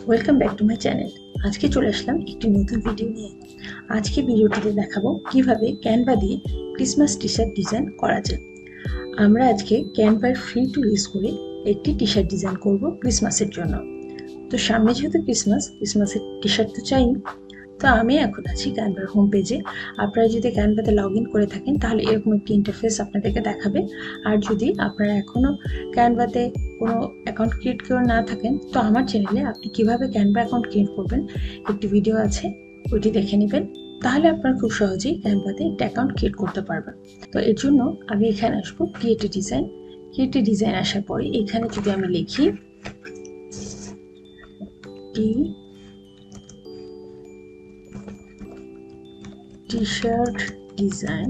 Welcome back to my channel. আজকে চলে আসলাম একটি নতুন ভিডিও নিয়ে। আজকে ভিডিওটিতে দেখাবো কিভাবে ক্যানভা দিয়ে ক্রিসমাস টি শার্ট ডিজাইন করা যায়। আমরা আজকে ক্যানভার ফ্রি টুল ইউজ করে একটি টি শার্ট ডিজাইন করব ক্রিসমাসের জন্য। তো সামনে যেহেতু ক্রিসমাসের টি শার্ট তো চাই। তো আমি এখন আছি ক্যানভার হোম পেজে। আপনারা যদি ক্যানভাতে লগ ইন করে থাকেন তাহলে এরকম একটি ইন্টারফেস আপনাদেরকে দেখাবে। আর যদি আপনারা এখনও ক্যানভাতে কোনো অ্যাকাউন্ট ক্রিয়েট করে না থাকেন তো আমার চ্যানেলে আপনি কিভাবে ক্যানভা অ্যাকাউন্ট ক্রিয়েট করবেন একটি ভিডিও আছে, ওইটি দেখে নেবেন। তাহলে আপনারা খুব সহজেই ক্যানভাতে একটা অ্যাকাউন্ট ক্রিয়েট করতে পারবেন। তো এর জন্য আমি এখানে আসবো ক্রিয়েট এ ডিজাইন আসার পরে এখানে যদি আমি লিখি টি শার্ট ডিজাইন,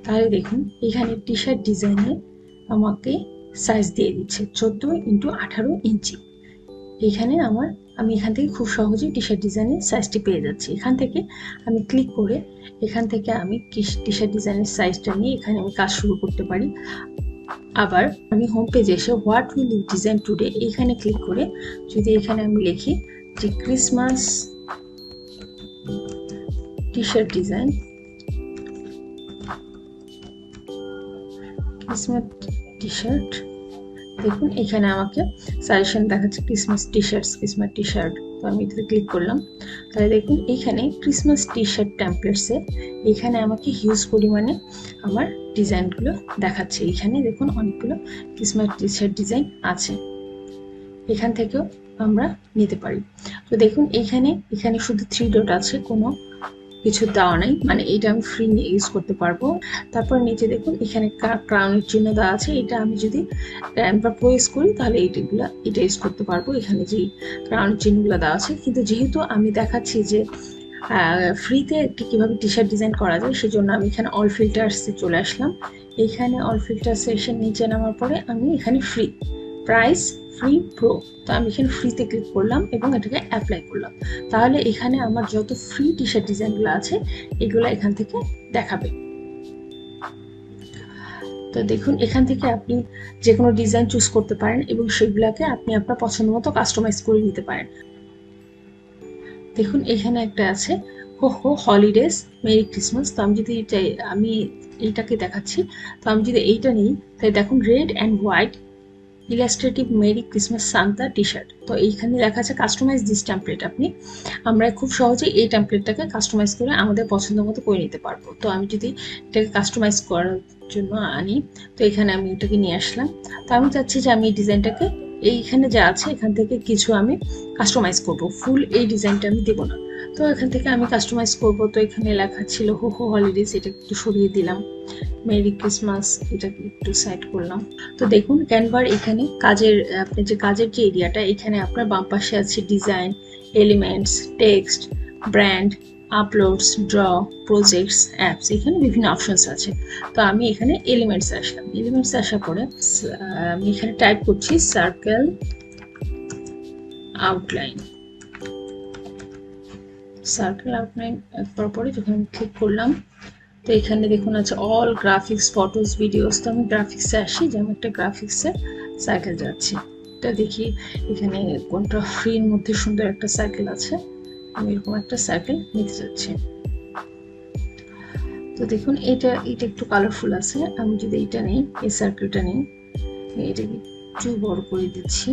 তাহলে দেখুন এখানে টি শার্ট ডিজাইনে আমাকে সাইজ দিয়ে দিচ্ছে 14x18 ইঞ্চি। এখানে আমি এখান থেকে খুব সহজেই টি শার্ট ডিজাইনের সাইজটি পেয়ে যাচ্ছি। এখান থেকে আমি ক্লিক করে এখান থেকে আমি টি শার্ট ডিজাইনের সাইজটা নিয়ে এখানে আমি কাজ শুরু করতে পারি। আবার আমি হোম পেজে এসে what will you design today এখানে ক্লিক করে যদি এখানে আমি লিখি যে Christmas T shirt design, Christmas T shirt, দেখুন এখানে আমাকে সাজেশন দেখাচ্ছে ক্রিসমাস টি শার্ট। তো আমি এটাতে ক্লিক করলাম। তাহলে দেখুন এখানে ক্রিসমাস টি শার্ট টেমপ্লেটসে এখানে আমাকে হিউজ পরিমাণে আমার ডিজাইনগুলো দেখাচ্ছে। এখানে দেখুন অনেকগুলো ক্রিসমাস টি শার্ট ডিজাইন আছে, এখান থেকেও আমরা নিতে পারি। তো দেখুন এখানে শুধু 3 ডট আছে, কোনো কিছু দেওয়া নেই, মানে এটা আমি ফ্রি ইউজ করতে পারবো। তারপর নিচে দেখুন এখানে ক্রাউনের চিহ্ন দেওয়া আছে, এটা আমি যদি ক্যানভা প্রেস করি তাহলে এটা ইউজ করতে পারবো। এখানে যে ক্রাউনের চিহ্নগুলো দেওয়া আছে, কিন্তু যেহেতু আমি দেখাচ্ছি যে ফ্রিতে একটি কীভাবে টি শার্ট ডিজাইন করা যায়, সেজন্য আমি এখানে অল ফিল্টার্সে চলে আসলাম। এইখানে অল ফিল্টার্স এসে নিচে নামার পরে আমি এখানে ফ্রি প্রাইস ফ্রি প্রো, তো আমি এখানে ফ্রিতে ক্লিক করলাম এবং এটাকে অ্যাপ্লাই করলাম। তাহলে এখানে আমার যত ফ্রি টি শার্ট ডিজাইনগুলো আছে এগুলো এখান থেকে দেখাবে। তো দেখুন এখান থেকে আপনি যে কোনো ডিজাইন চুজ করতে পারেন এবং সেগুলোকে আপনি আপনার পছন্দ মতো কাস্টমাইজ করে নিতে পারেন। দেখুন এখানে একটা আছে হো হলিডেজ মেরি ক্রিসমাস। তো আমি এইটাকে দেখাচ্ছি। তো আমি যদি এইটা নিই তাই দেখুন red and white illustrative merry Christmas Santa T shirt. তো এইখানে লেখা আছে কাস্টমাইজ দিস টেমপ্লেট। আমরা খুব সহজেই এই টেমপ্লেটটাকে কাস্টমাইজ করে আমাদের পছন্দ মতো করে নিতে পারবো। তো আমি যদি এটাকে কাস্টমাইজ করার জন্য আনি, তো এখানে আমি এটাকে নিয়ে আসলাম। তো আমি চাচ্ছি যে আমি এই ডিজাইনটাকে এইখানে যা আছে এখান থেকে কিছু আমি কাস্টমাইজ করব, ফুল এই ডিজাইনটা আমি দেবো না। তো এখান থেকে আমি কাস্টমাইজ করব। তো এখানে লেখা ছিল হো হলিডেজ, এটা একটু সরিয়ে দিলাম। মেরি ক্রিসমাস এটাকে একটু সাইড করলাম। তো দেখুন ক্যানভার এখানে আপনার যে কাজের যে এরিয়াটা, এখানে আপনার বাম পাশে আছে design, elements, text, brand, uploads, draw, projects, apps, এখানে বিভিন্ন অপশনস আছে। তো আমি এখানে এলিমেন্টস আসলাম। এলিমেন্টস আসার পরে আমি এখানে টাইপ করছি সার্কেল আউটলাইন। একবার পরে যখন আমি ক্লিক করলাম তো এখানে দেখুন আছে অল গ্রাফিক্স, ফটোস, ভিডিওস। তো আমি গ্রাফিক্সে আসি, যেমন একটা গ্রাফিক্সের সাইকেল যাচ্ছি। এটা দেখি এখানে কোনটা ফ্রির মধ্যে সুন্দর একটা সাইকেল আছে, আমি এরকম একটা সাইকেল নিতে যাচ্ছি। তো দেখুন এটা একটু কালারফুল আছে, আমি যদি এটা নিই, এই সার্কেলটা নিই, এটাকে একটু বড় করে দিচ্ছি।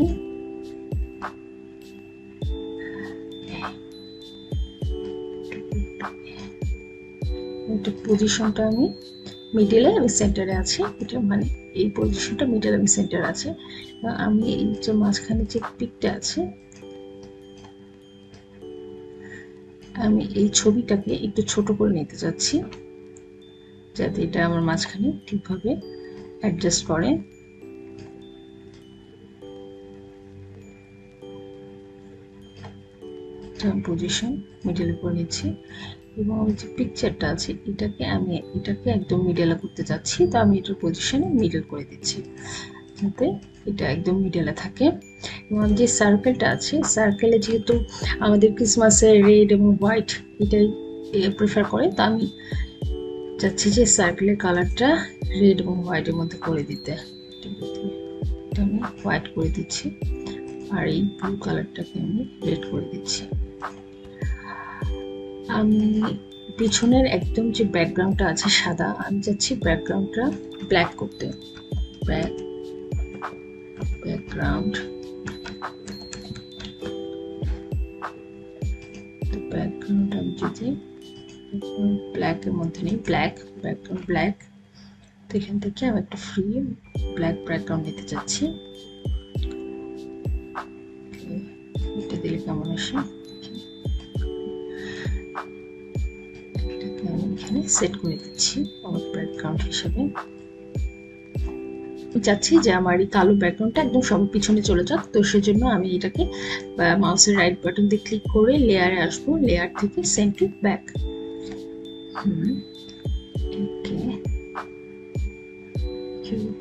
এটা পজিশনটা আমি মিডলে, আমি সেন্টারে আছি, এটা মানে এই পজিশনটা মিডল, আমি সেন্টার আছে। আমি এই যে মাঝখানে যে পিকটা আছে, আমি এই ছবিটাকে একটু ছোট করে নিতে যাচ্ছি যাতে এটা আমার মাঝখানে ঠিকভাবে অ্যাডজাস্ট করে। পজিশন মিডলে করে নিচ্ছি এবং আমি যে পিকচারটা আছে এটাকে একদম মিডলে করতে যাচ্ছি। তো আমি এটার পজিশনে মিডল করে দিচ্ছি যাতে এটা একদম মিডলে থাকে। এবং যে সার্কেলটা আছে, সার্কেলে যেহেতু আমাদের ক্রিসমাসের রেড এবং হোয়াইট এটাই প্রেফার করে, তো আমি চাচ্ছি যে সার্কেলের কালারটা রেড এবং হোয়াইটের মধ্যে করে দিতে। এটা আমি হোয়াইট করে দিচ্ছি। আর এই ব্লু কালারটাকে আমি রেড করে দিচ্ছি। আমি পিছনের একদম যে ব্যাকগ্রাউন্ডটা আছে সাদা, আমি চাচ্ছি ব্যাকগ্রাউন্ডটা ব্ল্যাক করতে। ব্যাকগ্রাউন্ড আমি যদি ব্ল্যাকের মধ্যে নেই, ব্যাকগ্রাউন্ড ব্ল্যাক, তো এখান থেকে আমি একটা ফ্রি ব্ল্যাক ব্যাকগ্রাউন্ড নিতে চাচ্ছি। এটা দিলে কেমন আসে, এটাকে আমি এখানে সেট করে দিচ্ছি আমার ব্যাকগ্রাউন্ড হিসেবে। চাচ্ছি যে আমার এই কালো ব্যাকগ্রাউন্ডটা একদম সব পিছনে চলে যাক, তো সেজন্য আমি এটাকে মাউসের রাইট বাটন দিয়ে ক্লিক করে লেয়ারে আসবো, লেয়ার থেকে সেন্ড টু ব্যাক।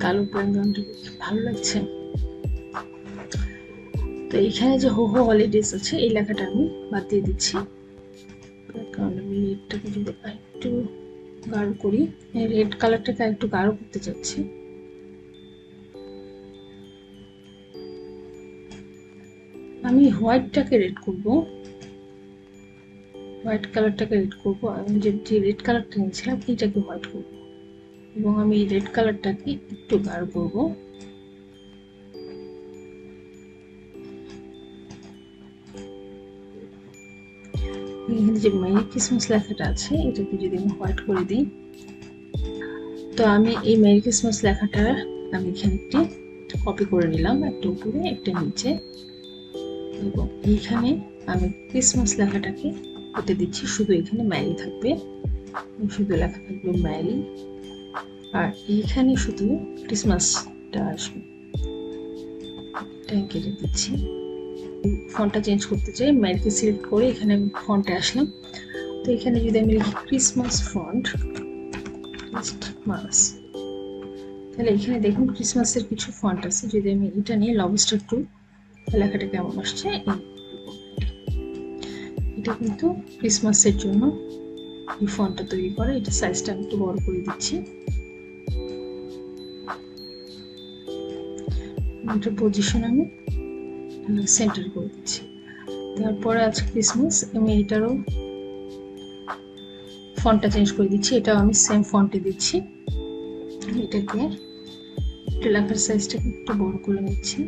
কালো ব্যাকগ্রাউন্ডটা ভালো লাগছে। তো এখানে যে হো হো হলিডেজ আছে এই লেখাটা আমি বাদ দিয়ে দিচ্ছি। ব্যাকগ্রাউন্ড আমি রেডটাকে যদি একটু গাঢ় করি, রেড কালারটাকে একটু গাঢ় করতে চাচ্ছি। আমি হোয়াইটটাকে রেড করব, হোয়াইট কালারটাকে রেড করব। আমি যে রেড কালারটা নিয়েছিলাম এইটাকে হোয়াইট করব, এবং আমি এই রেড কালারটাকে একটু গাঢ় করব। এখানে যে মেরি ক্রিসমাস লেখাটা আছে এটাকে যদি আমি হোয়াইট করে দিই, তো আমি এই মেরি ক্রিসমাস লেখাটা আমি এখানে একটি কপি করে নিলাম, একটা উপরে একটা নিচে, এবং এইখানে আমি ক্রিসমাস লেখাটাকে কেটে দিচ্ছি। শুধু এখানে ম্যারি থাকবে, শুধু লেখা থাকবে ম্যারি, আর এইখানে শুধু ক্রিসমাসটা আসবে, এটাই কেটে দিচ্ছি। ফন্টটা চেঞ্জ করতে চাই, ম্যারিকে সিলেক্ট করে এখানে আমি ফন্টে আসলাম। তো এখানে যদি আমি লিখি ক্রিসমাস ফন্ট, ক্রিসমাস, তাহলে এখানে দেখুন ক্রিসমাসের কিছু ফন্ট আছে। যদি আমি এটা নিয়ে লবস্টার টু, লেখাটা কেমন আসছে, এটা কিন্তু ক্রিসমাসের জন্য এই ফন্টটা তৈরি করা। এটা সাইজটা একটু বড় করে দিচ্ছি, এটার পজিশন আমি সেন্টার করে দিচ্ছি। তারপরে আছে ক্রিসমাস, আমি এটারও ফন্টটা চেঞ্জ করে দিচ্ছি, এটাও আমি সেম ফন্টে দিচ্ছি। এটাকে একটু লেখার সাইজটাকে একটু বড় করে নিচ্ছি।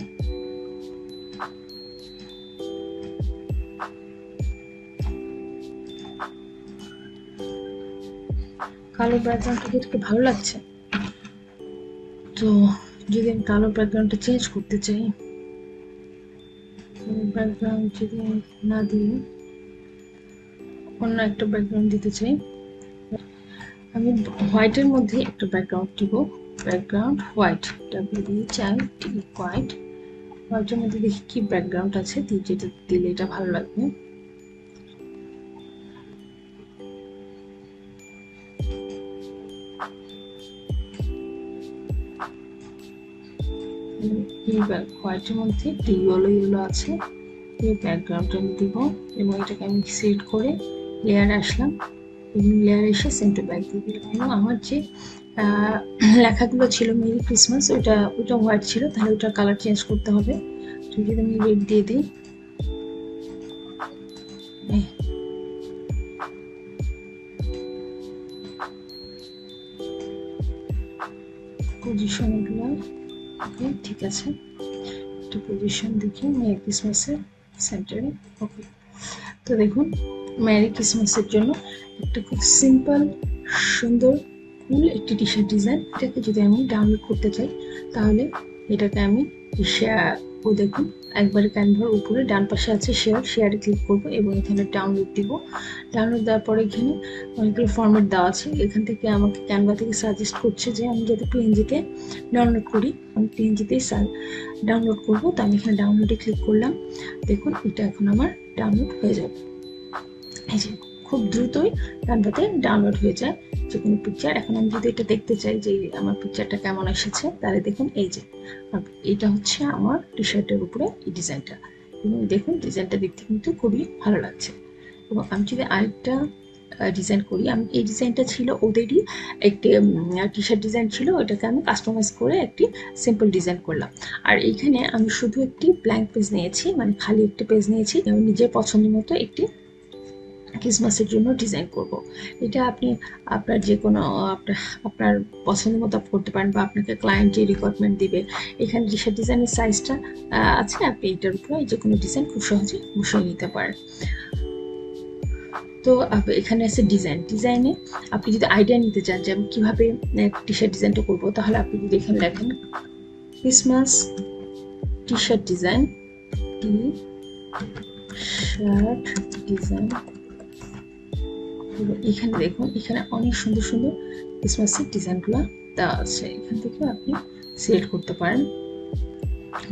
কালো ব্যাকগ্রাউন্ডটা দেখতে ভালো লাগছে, তো যদি আমি কালো ব্যাকগ্রাউন্ডটা চেঞ্জ করতে চাই, ব্যাকগ্রাউন্ড যদি না দিয়ে অন্য একটা ব্যাকগ্রাউন্ড দিতে চাই, আমি হোয়াইটের মধ্যে একটা ব্যাকগ্রাউন্ড দিব, ব্যাকগ্রাউন্ড হোয়াইট, হোয়াইট। হোয়াইটের মধ্যে দেখি কি ব্যাকগ্রাউন্ড আছে, যেটা দিলে এটা ভালো লাগবে। এই হোয়াইটের মধ্যে একটি ইয়েলো আছে, এই ব্যাকগ্রাউন্ডটা আমি দিব, এবং এটাকে আমি সিলেক্ট করে লেয়ারে আসলাম, এবং লেয়ারে এসে সেন্ড টু ব্যাক দিয়ে দিলাম। এবং আমার যে লেখাগুলো ছিল মেরি ক্রিসমাস, ওটা হোয়াইট ছিল, তাহলে ওটার কালার চেঞ্জ করতে হবে। তো যদি আমি রেড দিয়ে দিই, পজিশন এগুলো ওকে ঠিক আছে, একটা পজিশন দেখি মেরি ক্রিসমাসের সেন্টারে। ওকে, তো দেখুন মেরি ক্রিসমাসের জন্য একটা খুব সিম্পল সুন্দর ফুল একটি টি শার্ট ডিজাইন। এটাকে যদি আমি ডাউনলোড করতে চাই, তাহলে এটাকে আমি শেয়ার, ও দেখুন একবারে ক্যানভার উপরে ডান পাশে আছে শেয়ারে ক্লিক করব, এবং এখানে ডাউনলোড দিব। ডাউনলোড দেওয়ার পরে এখানে অনেকগুলো ফরম্যাট দেওয়া আছে, এখান থেকে আমাকে ক্যানভা থেকে সাজেস্ট করছে যে আমি যাতে পিএনজিতে ডাউনলোড করি, আমি পিএনজিতেই ডাউনলোড করব। তো আমি এখানে ডাউনলোডে ক্লিক করলাম, দেখুন এটা এখন আমার ডাউনলোড হয়ে যাবে। এই যে খুব দ্রুতই ক্যানভাতে ডাউনলোড হয়ে যায় যে কোনো পিকচার। এখন আমি যদি এটা দেখতে চাই যে আমার পিকচারটা কেমন এসেছে, তাহলে দেখুন এই যে এটা হচ্ছে আমার টি শার্টের উপরে এই ডিজাইনটা, এবং দেখুন ডিজাইনটা দেখতে কিন্তু খুবই ভালো লাগছে। এবং আমি যদি আরেকটা ডিজাইন করি। আমি এই ডিজাইনটা ছিল ওদেরই একটি টি শার্ট ডিজাইন ছিল, ওটাকে আমি কাস্টমাইজ করে একটি সিম্পল ডিজাইন করলাম। আর এইখানে আমি শুধু একটি ব্ল্যাঙ্ক পেজ নিয়েছি, মানে খালি একটি পেজ নিয়েছি, আমি নিজের পছন্দ মতো একটি ক্রিসমাসের জন্য ডিজাইন করব। এটা আপনি আপনার যে কোনো আপনার পছন্দ মতো করতে পারেন, বা আপনাকে ক্লায়েন্ট যে রিকোয়ারমেন্ট দিবে, এখানে টি শার্ট ডিজাইনের সাইজটা আছে, আপনি এটার উপরে যে কোনো ডিজাইন খুব সহজে বসিয়ে নিতে পারেন। তো এখানে আছে ডিজাইনে আপনি যদি আইডিয়া নিতে চান যে আমি কীভাবে টি শার্ট ডিজাইনটা করবো, তাহলে আপনি যদি এখানে লেখেন ক্রিসমাস টি শার্ট ডিজাইন, টি শার্ট ডিজাইন, এখানে দেখুন এখানে অনেক সুন্দর সুন্দর ক্রিসমাসের ডিজাইনগুলো দেওয়া আছে। এখান থেকে আপনি সিলেক্ট করতে পারেন,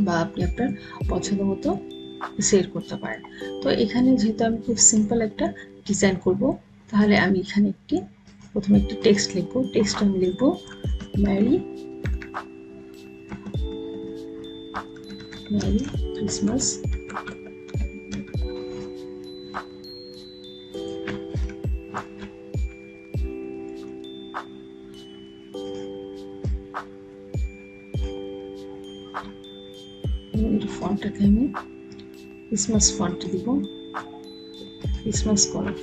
বা আপনি আপনার পছন্দ মতো সিলেক্ট করতে পারেন। তো এখানে যেহেতু আমি খুব সিম্পল একটা ডিজাইন করব, তাহলে আমি এখানে প্রথমে একটি টেক্সট লিখবো। টেক্সট আমি লিখবো মেরি ক্রিসমাস। ফন্টটাকে আমি ক্রিসমাস ফন্ট দিব। ক্রিসমাস কালার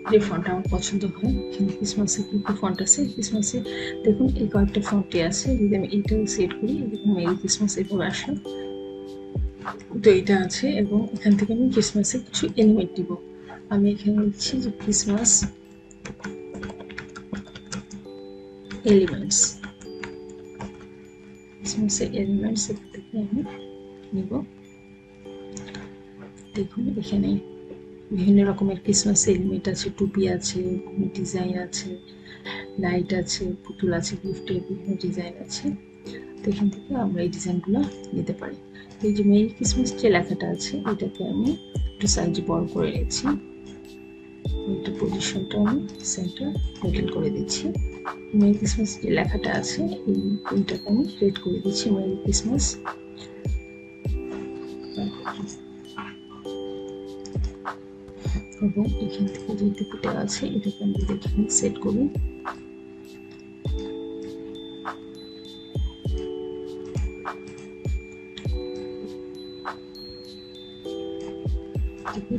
যে ফন্ট আমার পছন্দ হয়, এখানে ক্রিসমাসে কী কী ফন্ট আছে, ক্রিসমাসে দেখুন এই কয়েকটা ফন্টে আছে। যদি আমি এইটাও সেট করি, দেখুন মেরি ক্রিসমাস এভাবে আসলো, তো এটা আছে। এবং এখান থেকে আমি ক্রিসমাসে কিছু এলিমেন্ট দিব। আমি এখানে লিখছি যে ক্রিসমাস এলিমেন্টস, ক্রিসমাসের এলিমেন্টস থেকে আমি নিব। দেখুন এখানে বিভিন্ন রকমের ক্রিসমাস এলিমেন্ট আছে, টুপি আছে, ডিজাইন আছে, লাইট আছে, পুতুল আছে, গিফটের বিভিন্ন ডিজাইন আছে। তো এখান থেকে আমরা এই ডিজাইনগুলো নিতে পারি। তো এই যে মেরি ক্রিসমাস যে লেখাটা আছে, এটাকে আমি একটু সাইজে বড় করে নিচ্ছি। এটা পজিশনটা আমি সেন্টার মিডল করে দিচ্ছি। মেরি ক্রিসমাস যে লেখাটা আছে, এইটাকে আমি রেড করে দিচ্ছি মেরি ক্রিসমাস। এবং এখান থেকে যে টুপিটা আছে, এটাকে আমি এখানে সেট করি।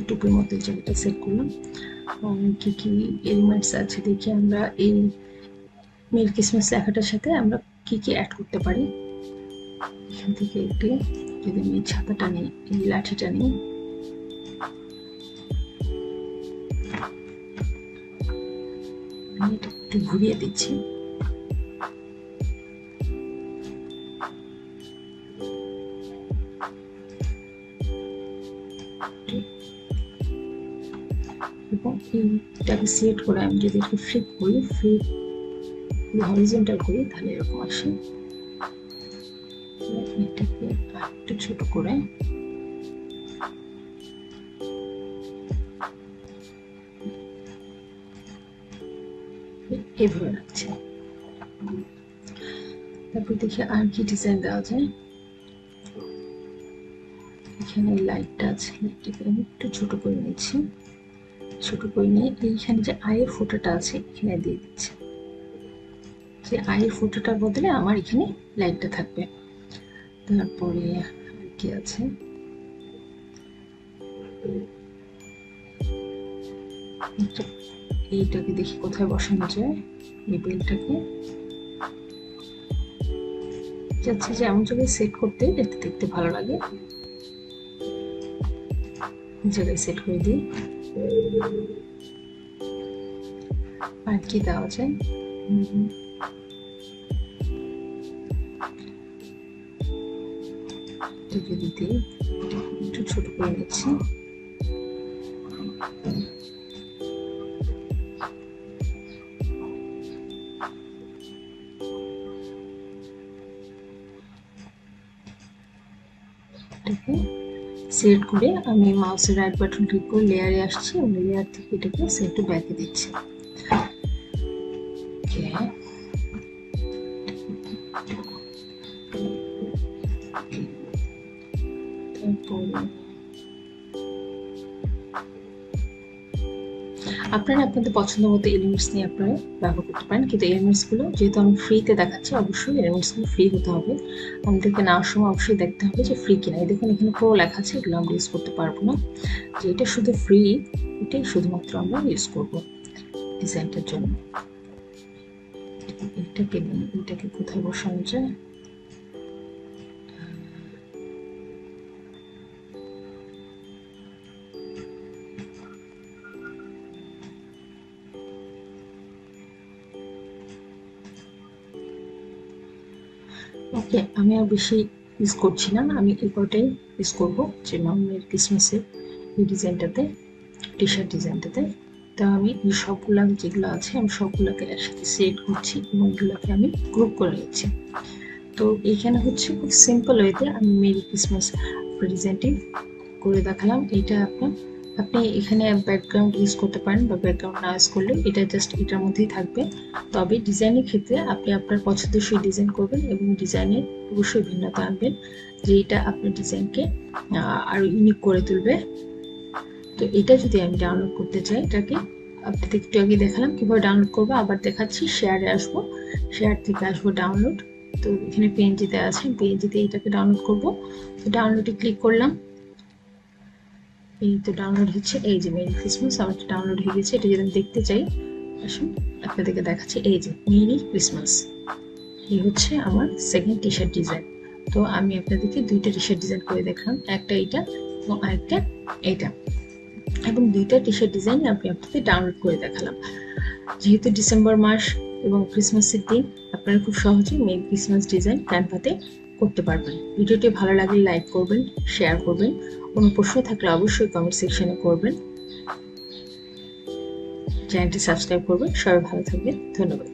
টুপির মতো এই জায়গাটা সেট করলাম। কি কি এলিমেন্টস আছে দেখি আমরা এই মেরি ক্রিসমাস লেখাটার সাথে আমরা কি কি অ্যাড করতে পারি। এখান থেকে একটু যদি আমি ছাতাটা নিই, এই লাঠিটা নিই, আমি এটা একটু ঘুরিয়ে দিচ্ছি। এবং এইটাকে সিলেক্ট করে আমি যদি একটু ফ্লিপ করি, হরিজন্টাল করি, তাহলে এরকম আসে। এটাকে একটু ছোট করে এভাবে রাখছি। তারপর দেখি আর কি ডিজাইন দেওয়া যায়। এখানে লাইটটা আছে, লাইটটাকে আমি একটু ছোট করে নিচ্ছি। ছোট করে নিয়ে এইখানে যে আয়ের ফোঁটাটা আছে, এখানে দিয়ে দিচ্ছি। যে আয়ের ফোঁটাটার বদলে আমার এখানে লাইটটা থাকবে। তারপরে আর কি আছে, এইটাকে দেখি কোথায় বসানো যায়। এই বেলটাকে চাচ্ছি যে এমন জায়গায় সেট করতে, যাতে দেখতে ভালো লাগে। জায়গায় সেট করে দিই। আর কি দেওয়া যায়, যদি দিই, একটু ছোট করে নিচ্ছি। এটাকে সিলেক্ট করে আমি মাউসের রাইট বাটন ক্লিক করে লেয়ারে আসছি, এবং লেয়ার থেকে এটাকে সেট টু ব্যাকে দিচ্ছি। আপনারা আপনাদের পছন্দ মতো এলিমেন্টস নিয়ে আপনারা ব্যবহার করতে পারেন, কিন্তু এলিমেন্টসগুলো যেহেতু আমি ফ্রিতে দেখাচ্ছি, অবশ্যই এলিমেন্টসগুলো ফ্রি হতে হবে। আমাদেরকে নেওয়ার সময় অবশ্যই দেখতে হবে যে ফ্রি কিনা। দেখুন এখানে প্রো লেখা আছে, এগুলো আমরা ইউজ করতে পারবো না। যে এটা শুধু ফ্রি, এটাই শুধুমাত্র আমরা ইউজ করব ডিজাইনটার জন্য। এটাকে কোথায় বসানো যায়? ওকে, আমি আর বেশি ইউজ করছি না, আমি এই কটাই ইউজ করবো, যে মামের ক্রিসমাসের এই ডিজাইনটাতে, টি শার্ট ডিজাইনটাতে। তা আমি এই সবগুলা যেগুলো আছে আমি সবগুলোকে একসাথে সেট করছি এবং এগুলোকে আমি গ্রুপ করে নিচ্ছি। তো এইখানে হচ্ছে খুব সিম্পল ওয়েতে আমি মেরি ক্রিসমাস ডিজাইনটি করে দেখালাম। এটা আপনি এখানে ব্যাকগ্রাউন্ড ইউজ করতে পারেন বা ব্যাকগ্রাউন্ড না ইউজ করলে এটা জাস্ট এটার মধ্যেই থাকবে। তবে ডিজাইনের ক্ষেত্রে আপনি আপনার পছন্দসই ডিজাইন করবেন এবং ডিজাইনের অবশ্যই ভিন্নতা আনবেন, যে এটা আপনার ডিজাইনকে আরো ইউনিক করে তুলবে। তো এটা যদি আমি ডাউনলোড করতে চাই, এটাকে আপনাদের একটু আগে দেখালাম কিভাবে ডাউনলোড করবো, আবার দেখাচ্ছি। শেয়ারে আসবো, শেয়ার থেকে আসবো ডাউনলোড। তো এখানে পিএনজিতে আছে, পিএনজিতে এটাকে ডাউনলোড করব। তো ডাউনলোডে ক্লিক করলাম, এই তো ডাউনলোড হচ্ছে। এই যে মেরি ক্রিসমাস আমার ডাউনলোড হয়ে গেছে। এটা যদি আমি দেখতে চাই, আসুন আপনাদেরকে দেখাচ্ছি। এই যে মেরি ক্রিসমাস, এই হচ্ছে আমার সেকেন্ড টি শার্ট ডিজাইন। তো আমি আপনাদেরকে দুইটা টি শার্ট ডিজাইন করে দেখালাম, একটা এইটা এবং আরেকটা এইটা, এবং দুইটা টি শার্ট ডিজাইন আমি আপনাদের ডাউনলোড করে দেখালাম। যেহেতু ডিসেম্বর মাস এবং ক্রিসমাসের দিন, আপনারা খুব সহজেই মেরি ক্রিসমাস ডিজাইন ক্যানভাতে করতে পারবেন। ভিডিওটি ভালো লাগলে লাইক করবেন, শেয়ার করবেন, কোনো প্রশ্ন থাকলে অবশ্যই কমেন্ট সেকশনে করবেন, চ্যানেলটি সাবস্ক্রাইব করবেন। সবাই ভালো থাকবেন, ধন্যবাদ।